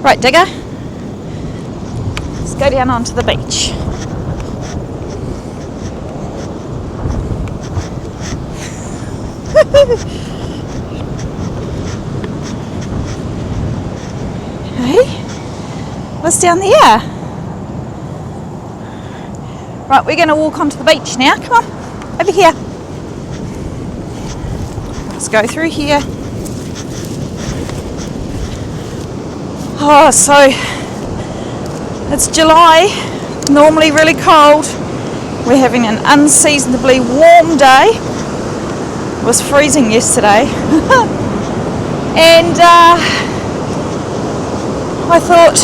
Right, Digger. Let's go down onto the beach. Hey, what's down there? Right, we're going to walk onto the beach now. Come on, over here. Let's go through here. Oh, so it's July, normally really cold. We're having an unseasonably warm day. It was freezing yesterday. And I thought,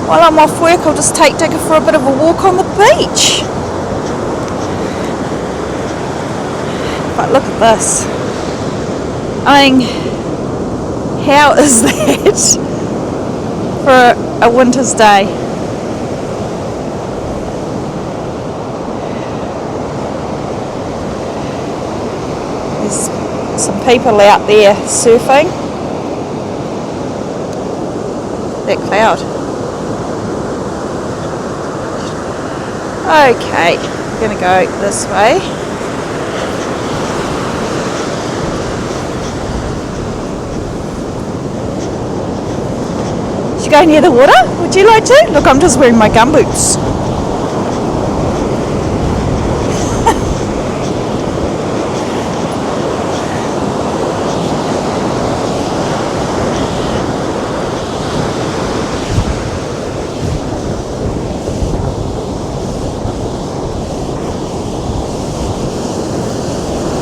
while I'm off work, I'll just take Digger for a bit of a walk on the beach. But look at this. I mean, how is that for a winter's day? There's some people out there surfing. That cloud. Okay, I'm going to go this way. Should you go near the water? Would you like to? Look, I'm just wearing my gumboots.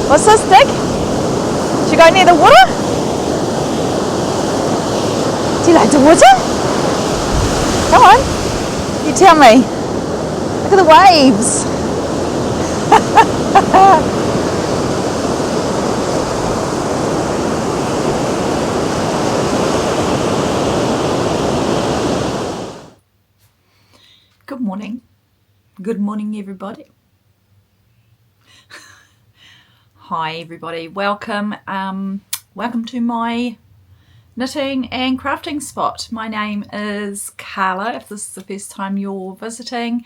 What's this, Dick? Should you go near the water? Do you like the water? Come on, you tell me. Look at the waves. Good morning. Good morning, everybody. Hi everybody, welcome to my knitting and crafting spot. My name is Carla, if this is the first time you're visiting,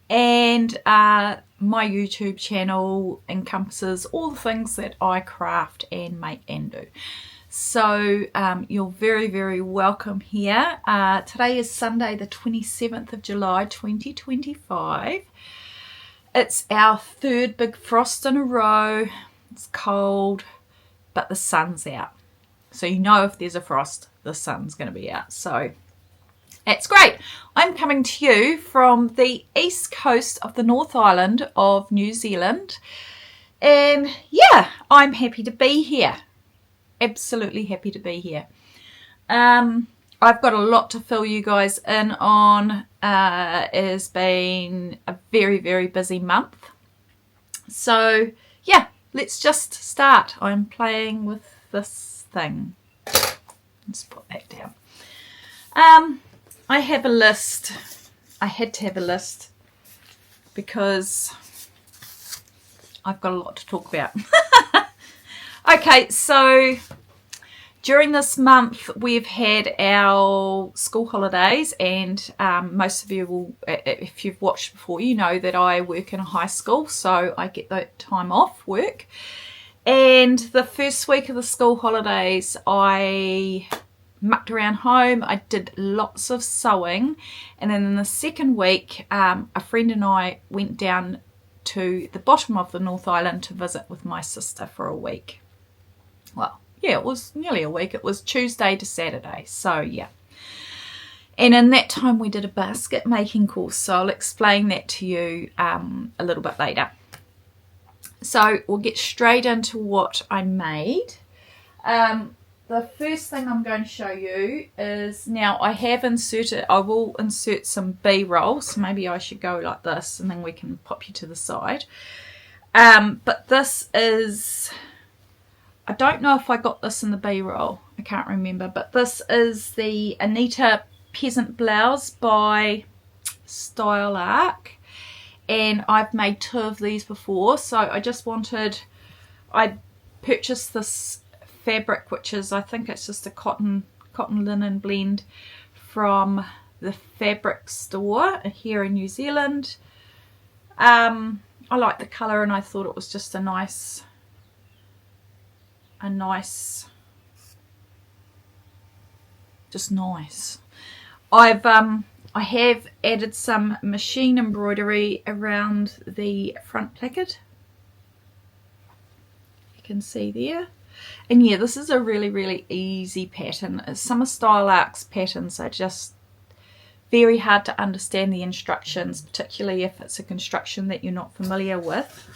and my YouTube channel encompasses all the things that I craft and make and do. So you're very, very welcome here. Today is Sunday the 27th of July 2025. It's our third big frost in a row. It's cold, but the sun's out. So you know if there's a frost, the sun's going to be out. So that's great. I'm coming to you from the east coast of the North Island of New Zealand. And yeah, I'm happy to be here. Absolutely happy to be here. I've got a lot to fill you guys in on. It has been a very, very busy month. So yeah. Let's just start. I'm playing with this thing. Let's put that down. I have a list. I had to have a list because I've got a lot to talk about. Okay, so during this month we've had our school holidays, and most of you will, if you've watched before, you know that I work in a high school, so I get that time off work. And the first week of the school holidays I mucked around home, I did lots of sewing, and then in the second week a friend and I went down to the bottom of the North Island to visit with my sister for a week. Well, yeah, it was nearly a week. It was Tuesday to Saturday. So yeah. And in that time we did a basket making course. So I'll explain that to you a little bit later. So we'll get straight into what I made. The first thing I'm going to show you is, now I will insert some B-roll. So maybe I should go like this and then we can pop you to the side. But this is... I don't know if I got this in the B-roll, I can't remember, but this is the Anita Peasant blouse by Style Arc, and I've made 2 of these before, so I purchased this fabric, which is, I think it's just a cotton cotton linen blend from the fabric store here in New Zealand. I like the colour and I thought it was just just nice. I have added some machine embroidery around the front placket. You can see there. And yeah, this is a really easy pattern. Summer Style Arcs patterns are just very hard to understand the instructions, particularly if it's a construction that you're not familiar with.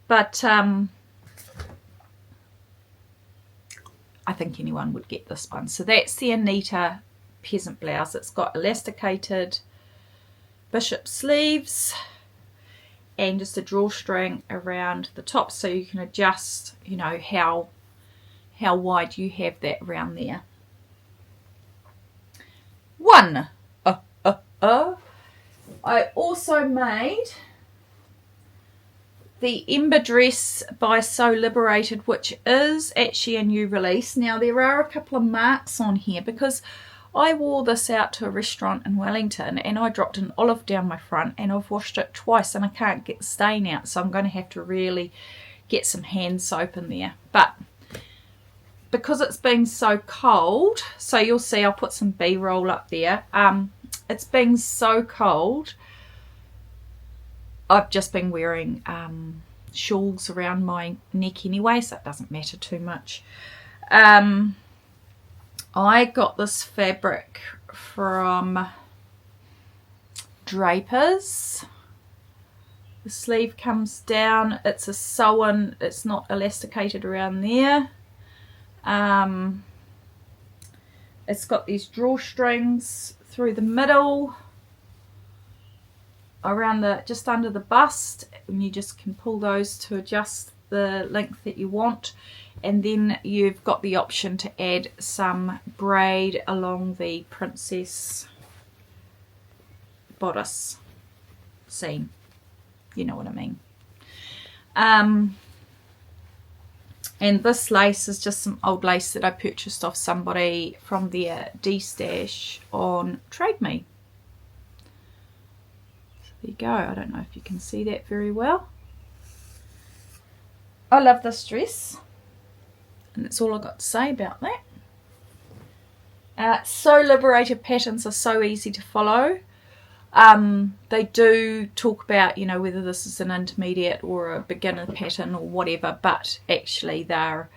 But I think anyone would get this one. So that's the Anita Peasant blouse. It's got elasticated bishop sleeves and just a drawstring around the top, so you can adjust, you know, how wide you have that around there. I also made the Ember dress by Sew Liberated, which is actually a new release. Now there are a couple of marks on here because I wore this out to a restaurant in Wellington and I dropped an olive down my front and I've washed it twice and I can't get the stain out, so I'm going to have to really get some hand soap in there. But because it's been so cold, so you'll see I'll put some B-roll up there. It's been so cold, I've just been wearing shawls around my neck anyway, so it doesn't matter too much. I got this fabric from Draper's. The sleeve comes down, it's a sewn, it's not elasticated around there. It's got these drawstrings through the middle around the just under the bust, and you just can pull those to adjust the length that you want, and then you've got the option to add some braid along the princess bodice seam, you know what I mean. And this lace is just some old lace that I purchased off somebody from their D-stash on Trade Me. So there you go. I don't know if you can see that very well. I love this dress. And that's all I've got to say about that. Sew Liberated patterns are so easy to follow. They do talk about, you know, whether this is an intermediate or a beginner pattern or whatever, but actually they're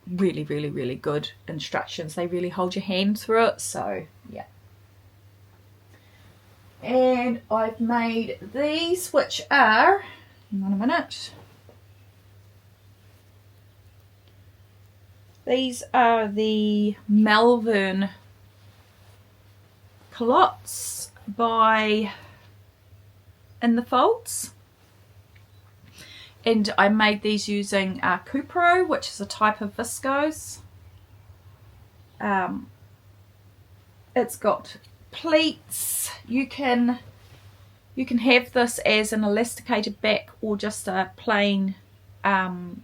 really good instructions. They really hold your hand through it, so yeah. And I've made these, which are, hang on a minute, these are the Malvern Culottes by In the Folds, and I made these using Cupro, which is a type of viscose. It's got pleats. You can have this as an elasticated back or just a plain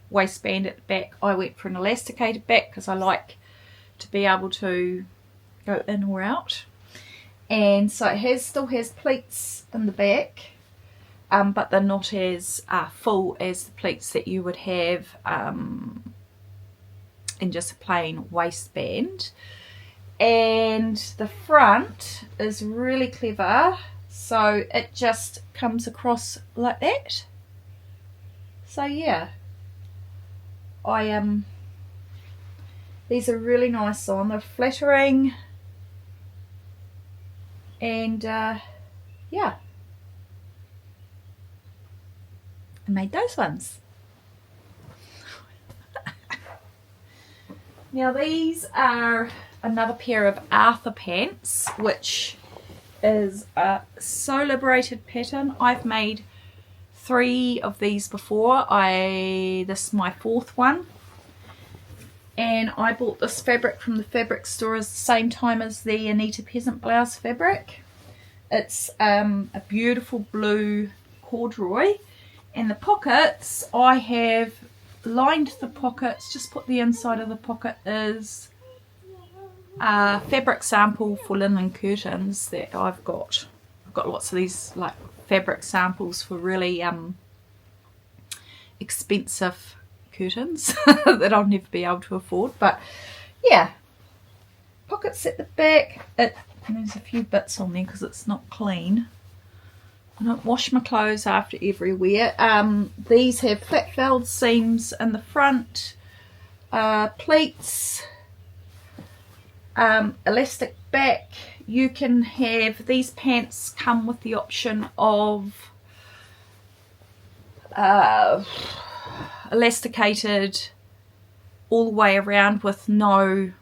waistband at the back. I went for an elasticated back because I like to be able to go in or out. And so it still has pleats in the back, but they're not as full as the pleats that you would have in just a plain waistband. And the front is really clever, so it just comes across like that. So yeah, these are really nice on. They're flattering. And yeah, I made those ones. Now these are another pair of Arthur pants, which is a Sew Liberated pattern. I've made 3 of these before. This is my 4th one. And I bought this fabric from the fabric store at the same time as the Anita Peasant blouse fabric. It's a beautiful blue corduroy, and the pockets, I have lined the pockets, just put the inside of the pocket is fabric sample for linen curtains that I've got lots of these like fabric samples for really expensive curtains that I'll never be able to afford. But yeah, pockets at the back. And there's a few bits on there because it's not clean. I don't wash my clothes after every wear. These have flat felled seams in the front, pleats, elastic back. You can have, these pants come with the option of elasticated all the way around with no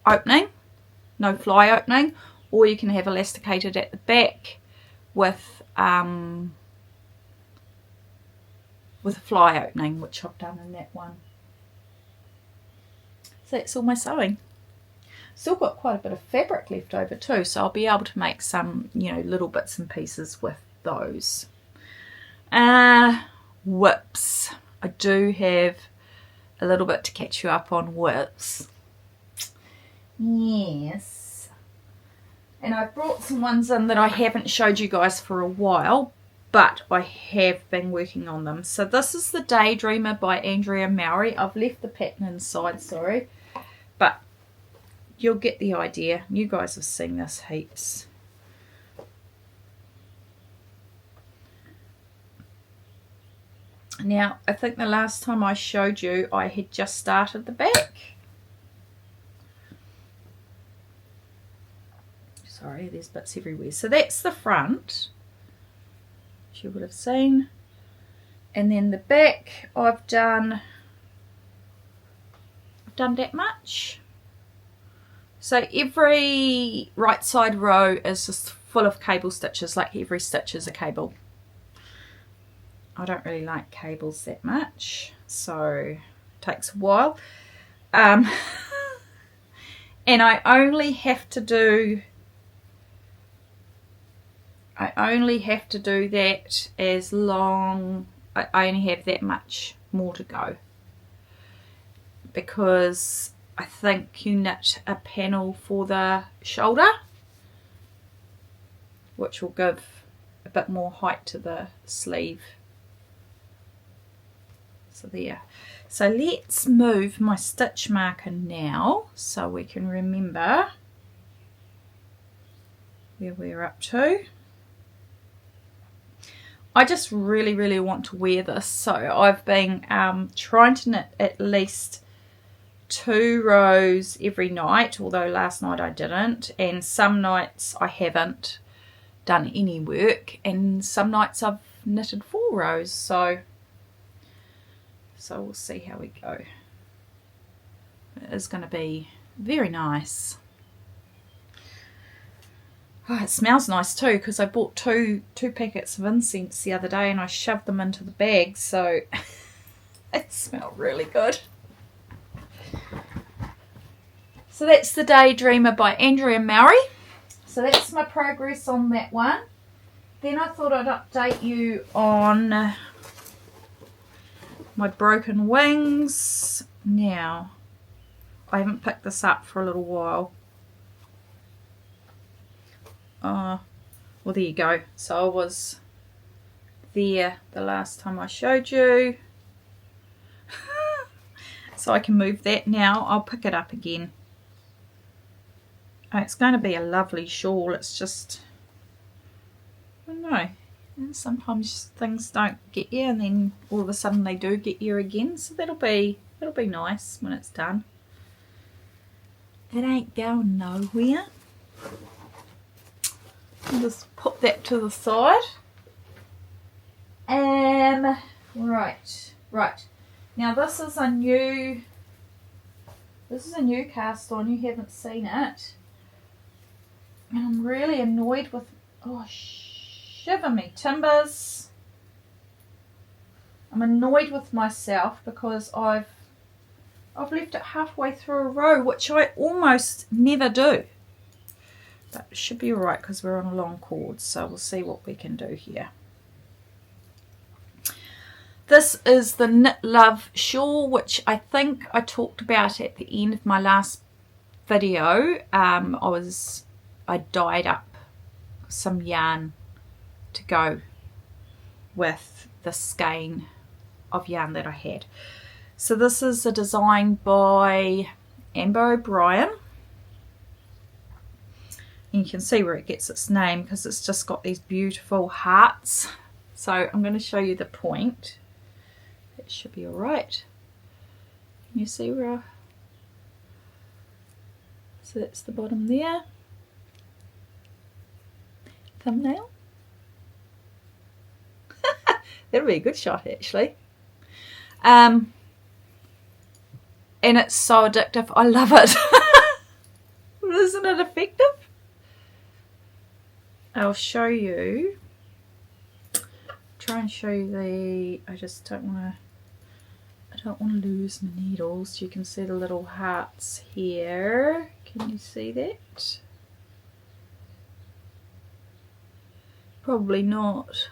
opening, no fly opening, or you can have elasticated at the back with a fly opening, which I've done in that one. So that's all my sewing. Still got quite a bit of fabric left over too, so I'll be able to make some, you know, little bits and pieces with those. Whips. I do have a little bit to catch you up on whips. Yes. And I've brought some ones in that I haven't showed you guys for a while, but I have been working on them. So this is the Daydreamer by Andrea Mowry. I've left the pattern inside, sorry, but you'll get the idea. You guys have seen this heaps. Now, I think the last time I showed you, I had just started the back. Sorry, there's bits everywhere. So that's the front, which you would have seen. And then the back, I've done that much. So every right side row is just full of cable stitches, like every stitch is a cable. I don't really like cables that much, so it takes a while. And I only have to do that as long, I only have that much more to go, because I think you knit a panel for the shoulder, which will give a bit more height to the sleeve. So there. So let's move my stitch marker now so we can remember where we're up to. I just really want to wear this, so I've been trying to knit at least 2 rows every night, although last night I didn't, and some nights I haven't done any work, and some nights I've knitted 4 rows, so we'll see how we go. It is going to be very nice. Oh, it smells nice too, because I bought two packets of incense the other day and I shoved them into the bag, so it smelled really good. So that's the Daydreamer by Andrea Mowry. So that's my progress on that one. Then I thought I'd update you on my broken wings. Now, I haven't picked this up for a little while. Well, there you go. So I was there the last time I showed you. So I can move that now. I'll pick it up again. Oh, it's going to be a lovely shawl. It's just, I don't know. Sometimes things don't get you, and then all of a sudden they do get you again. So that'll be nice when it's done. It ain't going nowhere. I'll just put that to the side. Right. Now this is a new cast on. You haven't seen it, and I'm really annoyed with. Oh, shiver me timbers! I'm annoyed with myself because I've left it halfway through a row, which I almost never do. But it should be alright because we're on a long cord, so we'll see what we can do here. This is the Knit Love shawl, which I think I talked about at the end of my last video, I dyed up some yarn to go with the skein of yarn that I had. So this is a design by Ambah O'Brien. And you can see where it gets its name because it's just got these beautiful hearts. So I'm going to show you the point. It should be alright. Can you see where so that's the bottom there. Thumbnail. That'll be a good shot actually. And it's so addictive. I love it. Isn't it effective? I'll show you. Try and show you the. I just don't want to lose my needles. You can see the little hearts here. Can you see that? Probably not.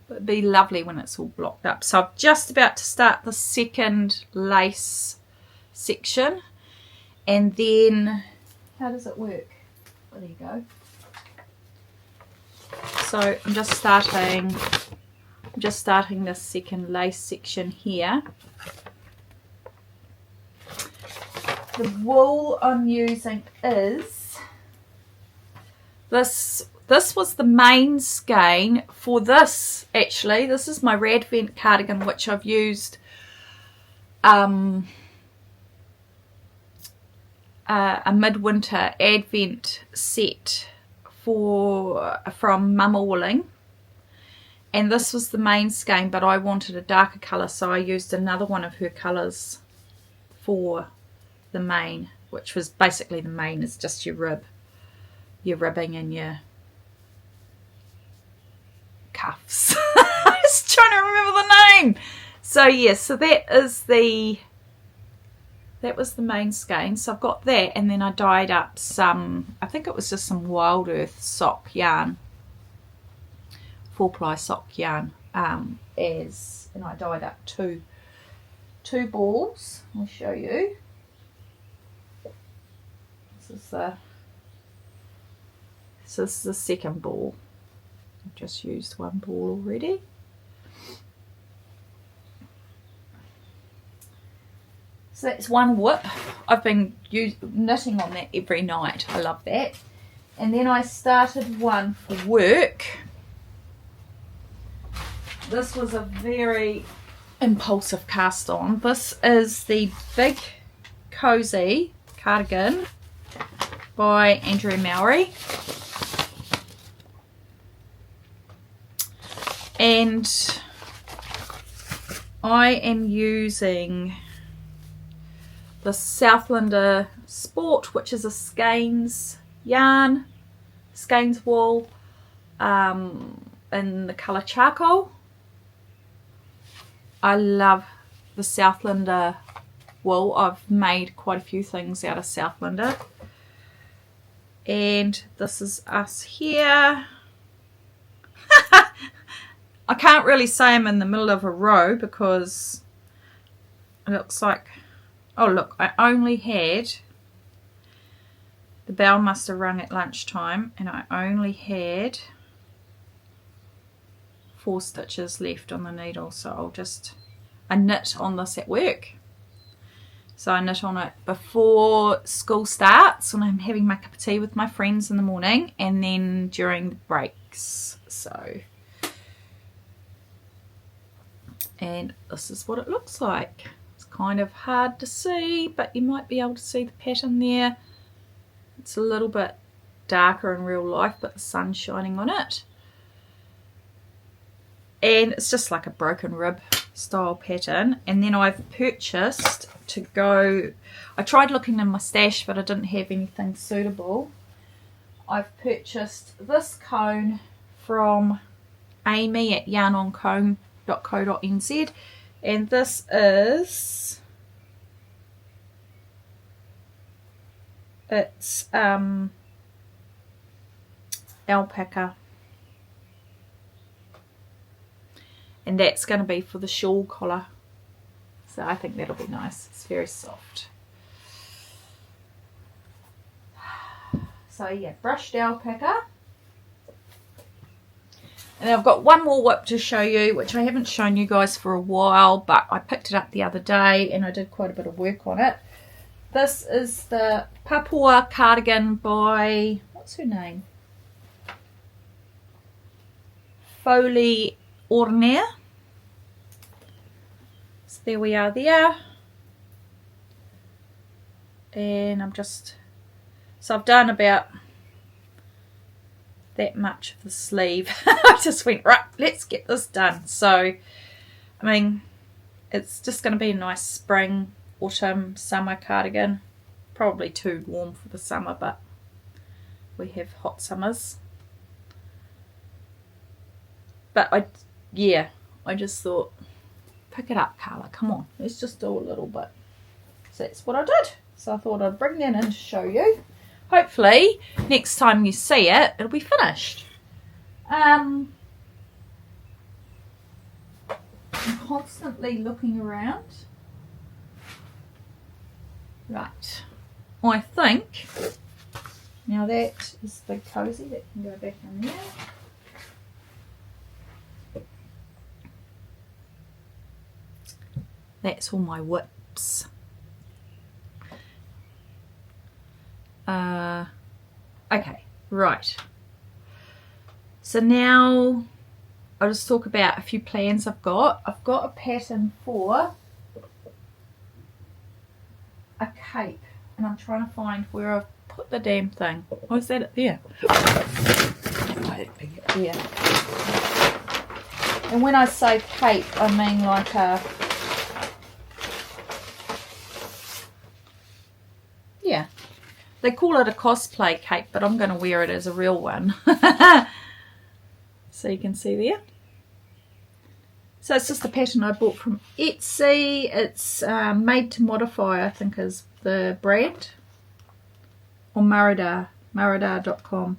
But it'd be lovely when it's all blocked up. So I'm just about to start the second lace section. And then, how does it work? Well, there you go. So I'm just starting this second lace section here. The wool I'm using is this was the main skein for this actually. This is my Radvent cardigan, which I've used a midwinter advent set from Mama Wooling, and this was the main skein, but I wanted a darker colour, so I used another one of her colours for the main, which was basically the main is just your ribbing and your cuffs. I was trying to remember the name. So yes, so that was the main skein. So I've got that, and then I dyed up some, I think it was just some Wild Earth sock yarn, 4-ply sock yarn, and I dyed up two balls. I'll show you. This is the second ball. I've just used one ball already. So that's one whip. I've been knitting on that every night. I love that. And then I started one for work. This was a very impulsive cast on. This is the big Cozy Cardigan by Andrea Mowry. And I am using the Southlander Sport, which is a skeins yarn, skeins wool, in the colour charcoal. I love the Southlander wool. I've made quite a few things out of Southlander. And this is us here. I can't really say I'm in the middle of a row because it looks like, oh look, I only had, the bell must have rung at lunchtime, and I only had 4 stitches left on the needle, so I knit on this at work. So I knit on it before school starts when I'm having my cup of tea with my friends in the morning, and then during the breaks. So, and this is what it looks like. It's kind of hard to see, but you might be able to see the pattern there. It's a little bit darker in real life, but the sun's shining on it. And it's just like a broken rib style pattern. And then I've purchased to go, I tried looking in my stash, but I didn't have anything suitable. I've purchased this cone from Amy at yarnoncone.co.nz, and this is, it's alpaca, and that's going to be for the shawl collar, so I think that'll be nice. It's very soft. So yeah, brushed alpaca. And I've got one more whip to show you, which I haven't shown you guys for a while, but I picked it up the other day and I did quite a bit of work on it. This is the Papua Cardigan by, what's her name? Folie Ordinaire. So there we are there. And so I've done about that much of the sleeve. I just went, right, let's get this done. So, I mean, it's just going to be a nice spring, autumn, summer cardigan. Probably too warm for the summer, but we have hot summers. But I just thought, pick it up, Carla, come on, let's just do a little bit. So that's what I did. So I thought I'd bring that in to show you. Hopefully, next time you see it, it'll be finished. I'm constantly looking around. Right. I think, now that is the cozy, that can go back in there. That's all my whips. Okay, right. So now I'll just talk about a few plans I've got. I've got a pattern for a cape, and I'm trying to find where I've put the damn thing. Oh, is that it there? Yeah. And when I say cape, I mean like a, yeah, they call it a cosplay cape, but I'm going to wear it as a real one. So you can see there. So it's just a pattern I bought from Etsy. It's Made to Modify, I think is the brand. Or Maridar.com.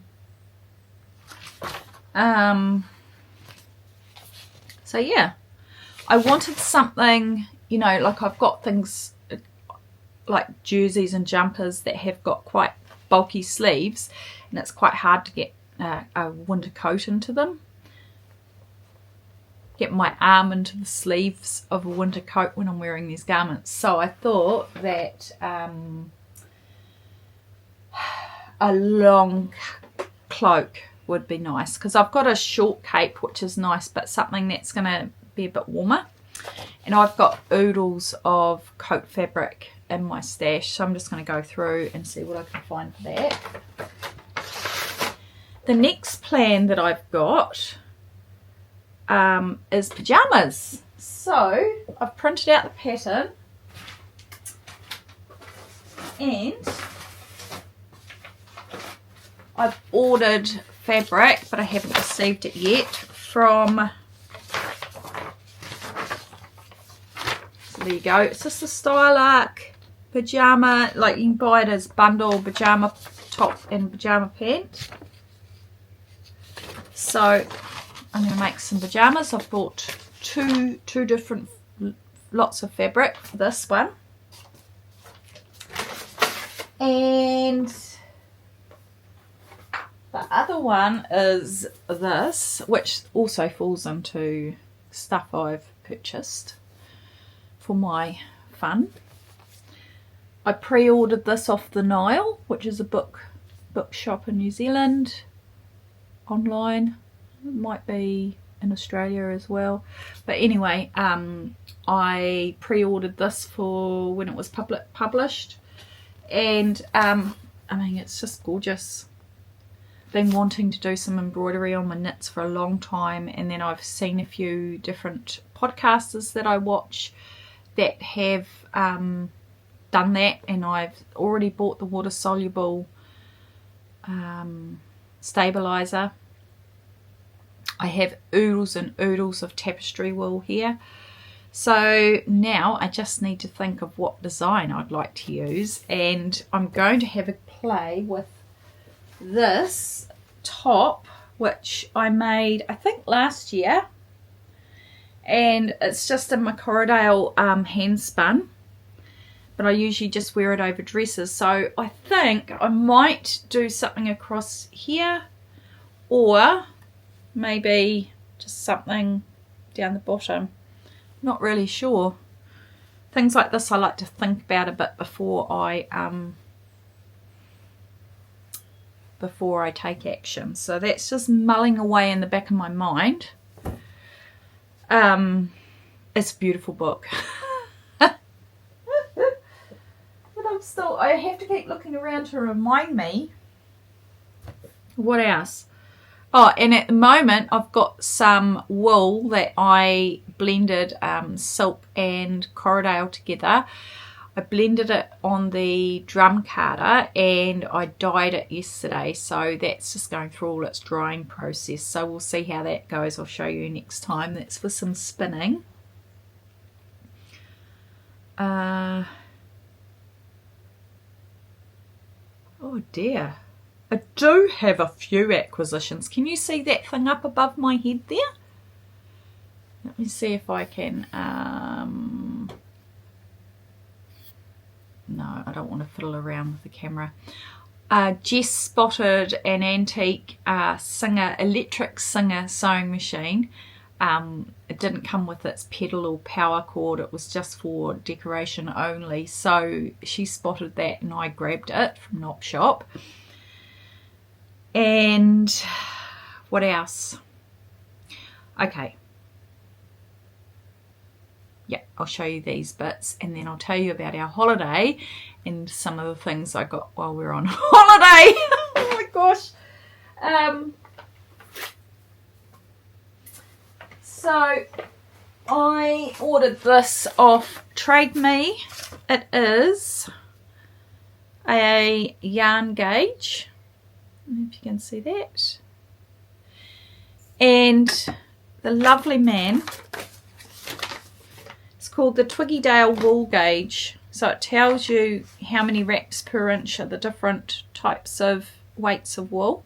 So yeah, I wanted something, you know, like I've got things like jerseys and jumpers that have got quite bulky sleeves, and it's quite hard to get a winter coat into them. Get my arm into the sleeves of a winter coat when I'm wearing these garments. So I thought that a long cloak would be nice, because I've got a short cape which is nice, but something that's going to be a bit warmer. And I've got oodles of coat fabric in my stash, so I'm just going to go through and see what I can find for that. The next plan that I've got is pajamas. So I've printed out the pattern and I've ordered fabric, but I haven't received it yet from, so there you go, it's just a Stylark pajama, like you can buy it as bundle pajama top and pajama pant. So I'm going to make some pajamas. I've bought two different lots of fabric for this one, and the other one is this, which also falls into stuff I've purchased for my fun. I pre-ordered this off the Nile, which is a bookshop in New Zealand, online. It might be in Australia as well. But anyway, I pre-ordered this for when it was published. And I mean, it's just gorgeous. Been wanting to do some embroidery on my knits for a long time, and then I've seen a few different podcasters that I watch that have done that, and I've already bought the water soluble stabilizer. I have oodles and oodles of tapestry wool here, so now I just need to think of what design I'd like to use, and I'm going to have a play with this top, which I made I think last year, and it's just a Macordale hand spun, but I usually just wear it over dresses. So I think I might do something across here, or maybe just something down the bottom. Not really sure. Things like this I like to think about a bit before I take action. So that's just mulling away in the back of my mind. It's a beautiful book. But I have to keep looking around to remind me what else. Oh, and at the moment I've got some wool that I blended, silk and Corriedale together. I blended it on the drum carder and I dyed it yesterday, so that's just going through all its drying process. So we'll see how that goes. I'll show you next time. That's for some spinning. Oh dear. I do have a few acquisitions. Can you see that thing up above my head there? Let me see if I can. No, I don't want to fiddle around with the camera. Jess spotted an antique electric Singer sewing machine. It didn't come with its pedal or power cord. It was just for decoration only. So she spotted that and I grabbed it from Knock Shop. And what else? Okay. Yeah, I'll show you these bits and then I'll tell you about our holiday and some of the things I got while we were on holiday. Oh my gosh. So I ordered this off Trade Me. It is a yarn gauge. I don't know if you can see that. And the lovely man, it's called the Twiggydale wool gauge. So it tells you how many wraps per inch are the different types of weights of wool.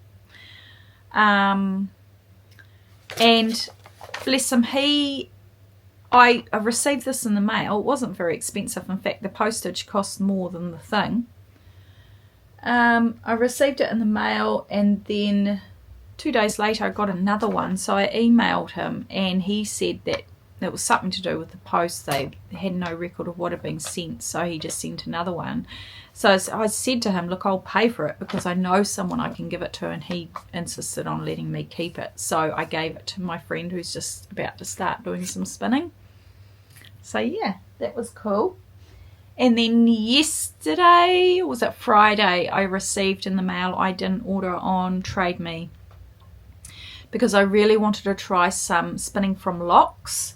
And bless him, I received this in the mail. It wasn't very expensive. In fact, the postage cost more than the thing. I received it in the mail and then 2 days later I got another one. So I emailed him and he said that it was something to do with the post. They had no record of what had been sent, so he just sent another one. So I said to him, look, I'll pay for it because I know someone I can give it to, and he insisted on letting me keep it. So I gave it to my friend who's just about to start doing some spinning. So yeah, that was cool. And then yesterday, or was it Friday, I received in the mail, I didn't order on Trade Me because I really wanted to try some spinning from locks.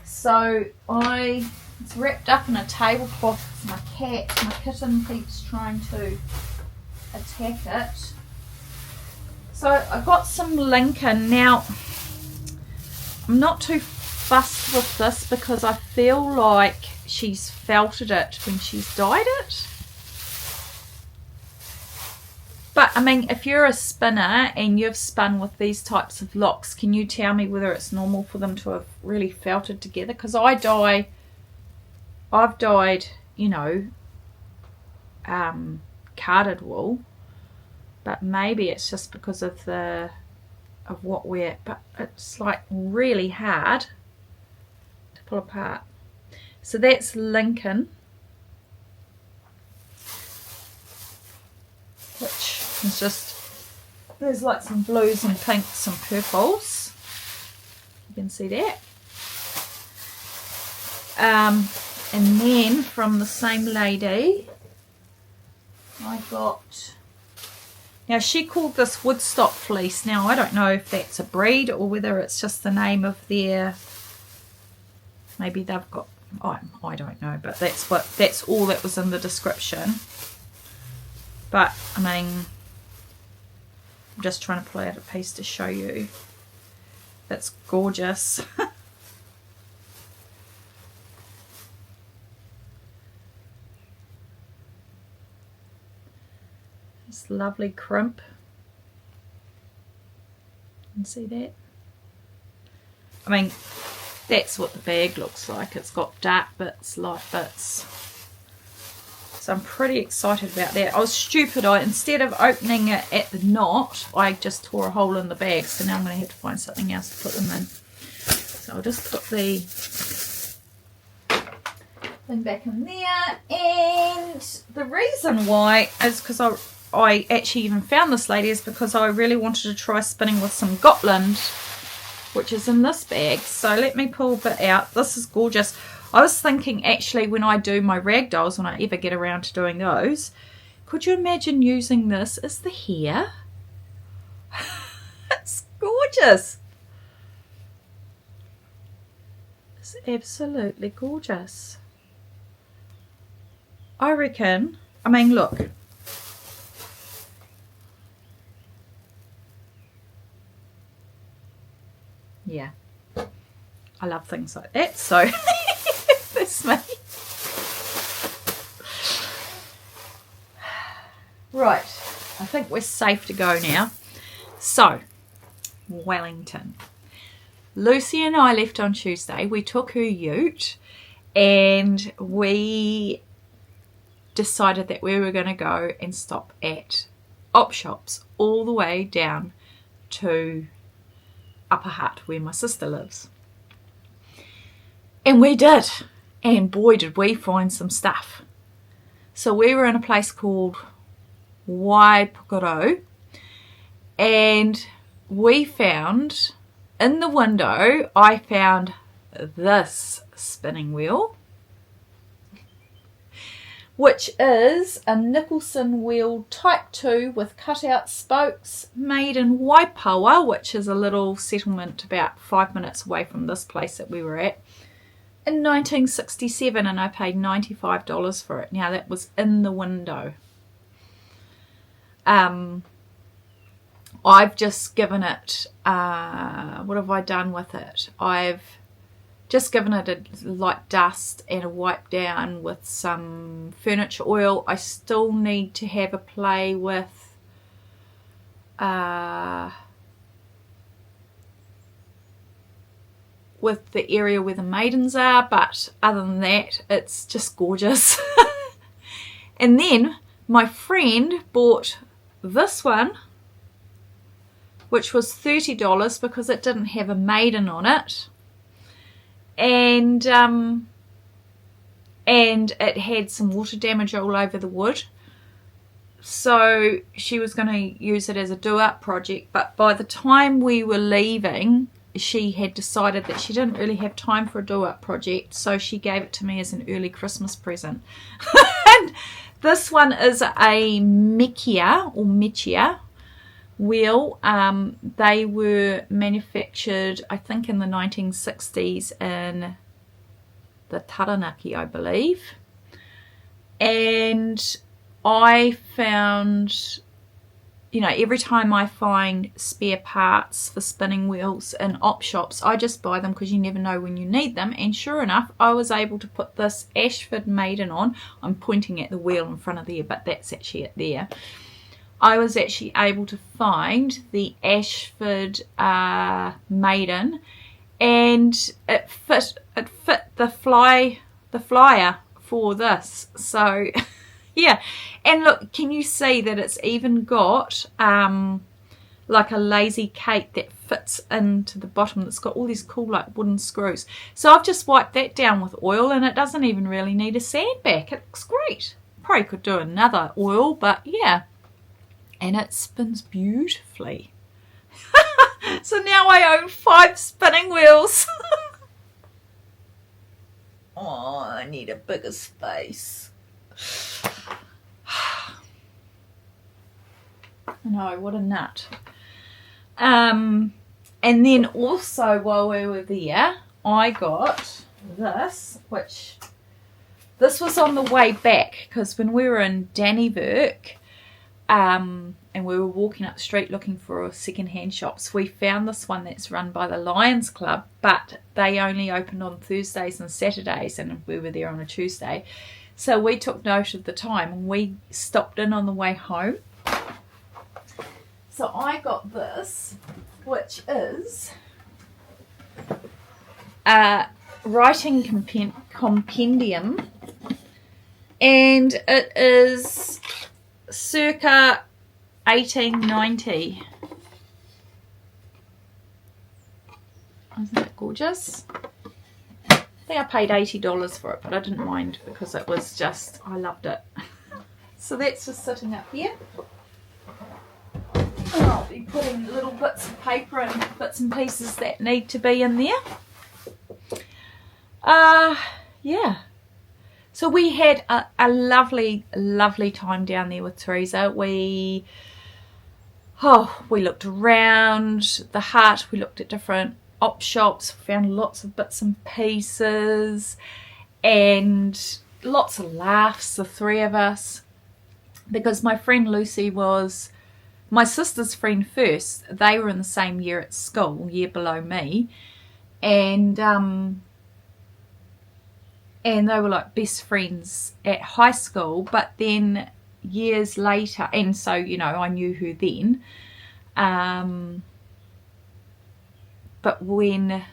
So it's wrapped up in a tablecloth. My kitten keeps trying to attack it. So I got some Lincoln. Now, I'm not too fussed with this because I feel like she's felted it when she's dyed it. But I mean, if you're a spinner and you've spun with these types of locks, can you tell me whether it's normal for them to have really felted together? Because I've dyed, you know, carded wool, but maybe it's just because of what we're, but it's like really hard to pull apart. So that's Lincoln, which is just, there's like some blues and pinks and purples. You can see that. And then from the same lady, I got, now she called this Woodstock Fleece. Now I don't know if that's a breed or whether it's just the name of their, maybe they've got, I don't know, but that's all that was in the description. But I mean, I'm just trying to pull out a piece to show you. It's gorgeous. This lovely crimp. You can see that. I mean, that's what the bag looks like. It's got dark bits, light bits. So I'm pretty excited about that. I was stupid. Instead of opening it at the knot, I just tore a hole in the bag. So now I'm going to have to find something else to put them in. So I'll just put the thing back in there. And the reason why is because I actually even found this lady is because I really wanted to try spinning with some Gotland, which is in this bag. So let me pull a bit out. This is gorgeous. I was thinking actually when I do my ragdolls, when I ever get around to doing those, could you imagine using this as the hair? It's gorgeous. It's absolutely gorgeous. I reckon, I mean look. Yeah. I love things like that, so that's me. Right, I think we're safe to go now. So, Wellington. Lucy and I left on Tuesday. We took her ute and we decided that we were going to go and stop at op shops all the way down to Upper Hutt where my sister lives. And we did, and boy did we find some stuff. So we were in a place called Waipukaro, and we found, in the window, I found this spinning wheel, which is a Nicholson wheel type 2 with cutout spokes, made in Waipawa, which is a little settlement about 5 minutes away from this place that we were at, in 1967, and I paid $95 for it. Now that was in the window. I've just given it, what have I done with it? I've just given it a light dust and a wipe down with some furniture oil. I still need to have a play with the area where the maidens are, but other than that, it's just gorgeous. And then my friend bought this one, which was $30 because it didn't have a maiden on it, and it had some water damage all over the wood. So she was going to use it as a do-up project, but by the time we were leaving, she had decided that she didn't really have time for a do-up project, so she gave it to me as an early Christmas present. And this one is a Mechia wheel. They were manufactured, I think, in the 1960s in the Taranaki, I believe. And I found, you know, every time I find spare parts for spinning wheels in op shops, I just buy them because you never know when you need them. And sure enough, I was able to put this Ashford maiden on. I'm pointing at the wheel in front of there, but that's actually it there. I was actually able to find the Ashford maiden, and it fit the flyer for this. So yeah, and look, can you see that it's even got like a lazy Kate that fits into the bottom, that's got all these cool like wooden screws. So I've just wiped that down with oil, and it doesn't even really need a sand back. It looks great. Probably could do another oil, but yeah. And it spins beautifully. So now I own 5 spinning wheels. Oh, I need a bigger space. No, what a nut. And then also while we were there, I got this, which this was on the way back, because when we were in Dannyburg, and we were walking up the street looking for second-hand shops, we found this one that's run by the Lions Club, but they only opened on Thursdays and Saturdays, and we were there on a Tuesday. So we took note of the time and we stopped in on the way home. So I got this, which is a writing compendium, and it is circa 1890. Isn't that gorgeous? I think I paid $80 for it, but I didn't mind because it was just, I loved it. So that's just sitting up here. And I'll be putting little bits of paper and bits and pieces that need to be in there. Yeah. So we had a lovely, lovely time down there with Teresa. We looked around the hut. We looked at different op shops, found lots of bits and pieces and lots of laughs, the three of us, because my friend Lucy was my sister's friend first. They were in the same year at school, year below me, and they were like best friends at high school, but then years later, and so, you know, I knew her then, but when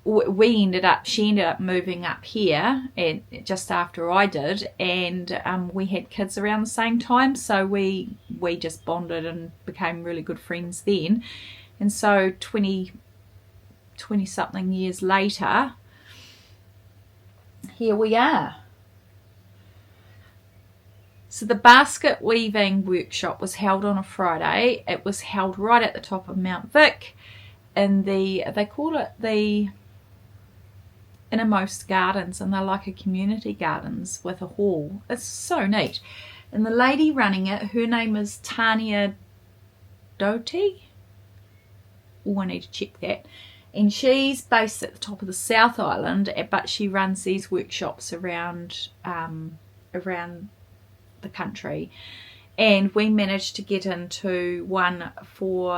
she ended up moving up here and just after I did, and we had kids around the same time, so we just bonded and became really good friends then. And so 20 something years later, here we are. So the basket weaving workshop was held on a Friday. It was held right at the top of Mount Vic in they call it the innermost gardens, and they're like a community gardens with a hall. It's so neat. And the lady running it, her name is Tanya Doty. Oh, I need to check that. And she's based at the top of the South Island, but she runs these workshops around the country. And we managed to get into one for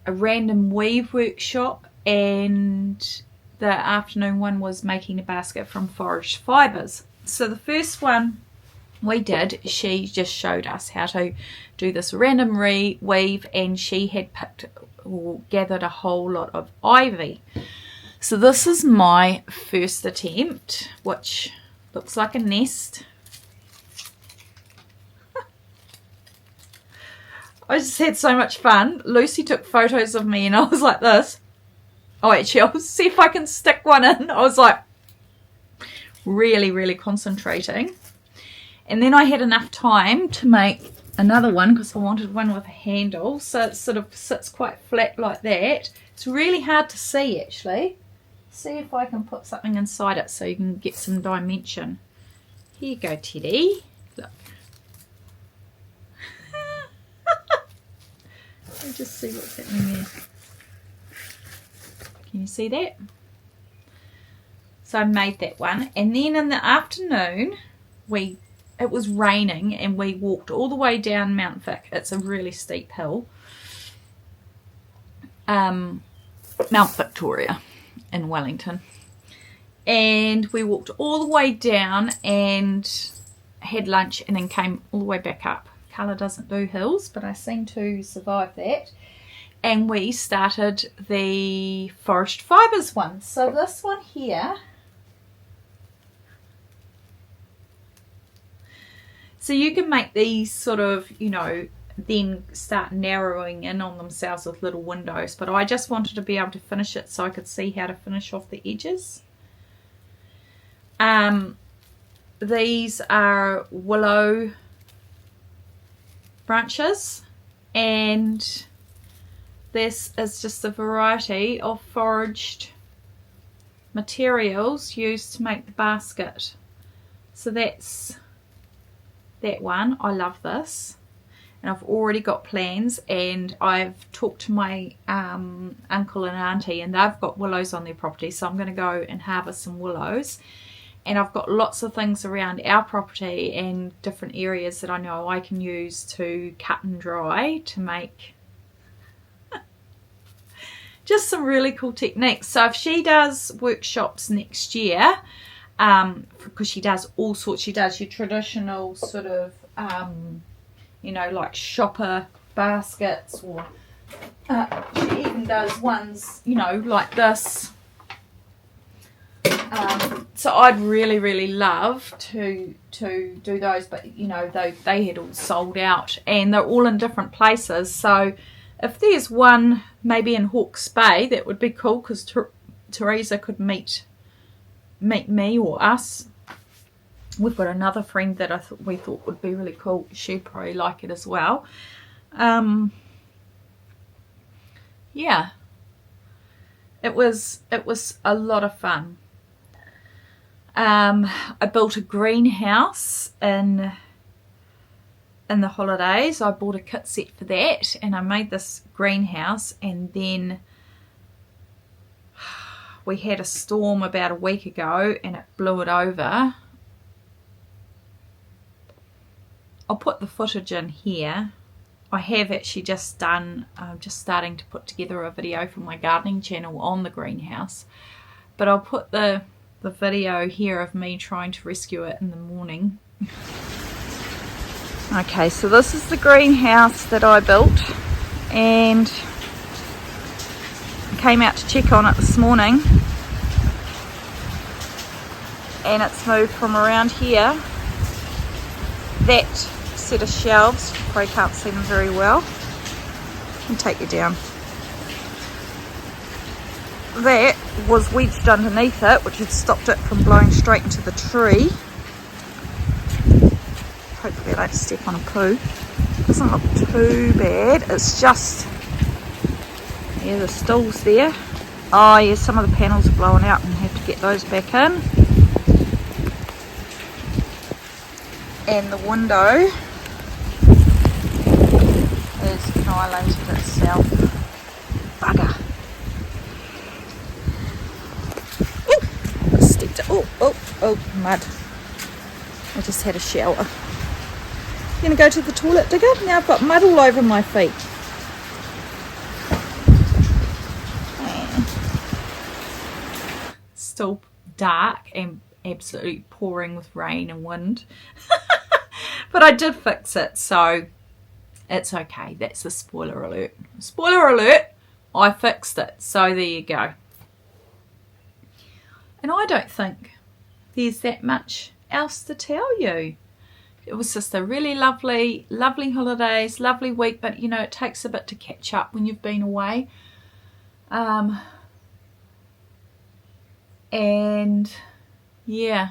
a random weave workshop, and the afternoon one was making a basket from foraged fibres. So the first one we did, she just showed us how to do this random weave, and she had picked or gathered a whole lot of ivy. So this is my first attempt, which looks like a nest. I just had so much fun. Lucy took photos of me and I was like this. Oh, actually, I'll see if I can stick one in. I was like really, really concentrating. And then I had enough time to make another one because I wanted one with a handle. So it sort of sits quite flat like that. It's really hard to see, actually. See if I can put something inside it so you can get some dimension. Here you go, Teddy. Look. Let me just see what's happening there. Can you see that? So I made that one, and then in the afternoon it was raining and we walked all the way down Mount Vic. It's a really steep hill. Mount Victoria in Wellington. And we walked all the way down and had lunch and then came all the way back up. Colour doesn't do hills, but I seem to survive that. And we started the forest fibres one. So this one here, so you can make these sort of, you know, then start narrowing in on themselves with little windows, but I just wanted to be able to finish it so I could see how to finish off the edges. These are willow branches, and this is just a variety of foraged materials used to make the basket. So that's that one. I love this, and I've already got plans, and I've talked to my uncle and auntie, and they've got willows on their property, so I'm going to go and harvest some willows. And I've got lots of things around our property and different areas that I know I can use to cut and dry to make just some really cool techniques. So if she does workshops next year, because she does all sorts, she does your traditional sort of, you know, like shopper baskets, or she even does ones, you know, like this. So I'd really love to do those, but you know, they had all sold out and they're all in different places. So if there's one maybe in Hawke's Bay, that would be cool, because Teresa could meet me or us. We've got another friend that we thought would be really cool. She'd probably like it as well. Yeah, it was a lot of fun. I built a greenhouse in the holidays. I bought a kit set for that, and I made this greenhouse, and then we had a storm about a week ago and it blew it over. I'll put the footage in here. I have actually just done, just starting to put together a video for my gardening channel on the greenhouse, but I'll put the video here of me trying to rescue it in the morning. Okay, so this is the greenhouse that I built, and I came out to check on it this morning, and it's moved from around here. That set of shelves, you probably can't see them very well, I'll take you down. That was wedged underneath it, which had stopped it from blowing straight into the tree. Hopefully I don't step on a poo. Doesn't look too bad. It's just, yeah, the stools there. Oh yeah, some of the panels are blowing out and I have to get those back in. And the window has annihilated itself. Bugger. Oh, mud. I just had a shower. I'm going to go to the toilet digger. Now I've got mud all over my feet. Still dark and absolutely pouring with rain and wind. But I did fix it, so it's okay. That's a spoiler alert. Spoiler alert! I fixed it, so there you go. And I don't think there's that much else to tell you. It was just a really lovely holidays, lovely week, but you know, it takes a bit to catch up when you've been away. And yeah.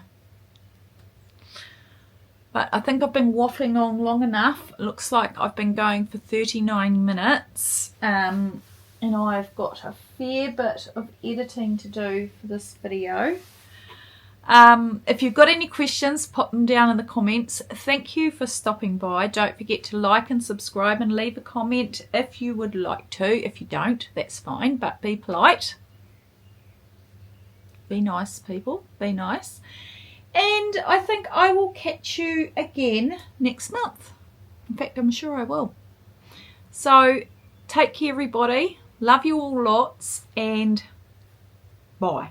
But I think I've been waffling on long enough. It looks like I've been going for 39 minutes. And I've got a fair bit of editing to do for this video. If you've got any questions, pop them down in the comments. Thank you for stopping by. Don't forget to like and subscribe and leave a comment if you would like to. If you don't, that's fine, but be polite. Be nice, people. Be nice. And I think I will catch you again next month. In fact, I'm sure I will. So, take care, everybody. Love you all lots, and bye.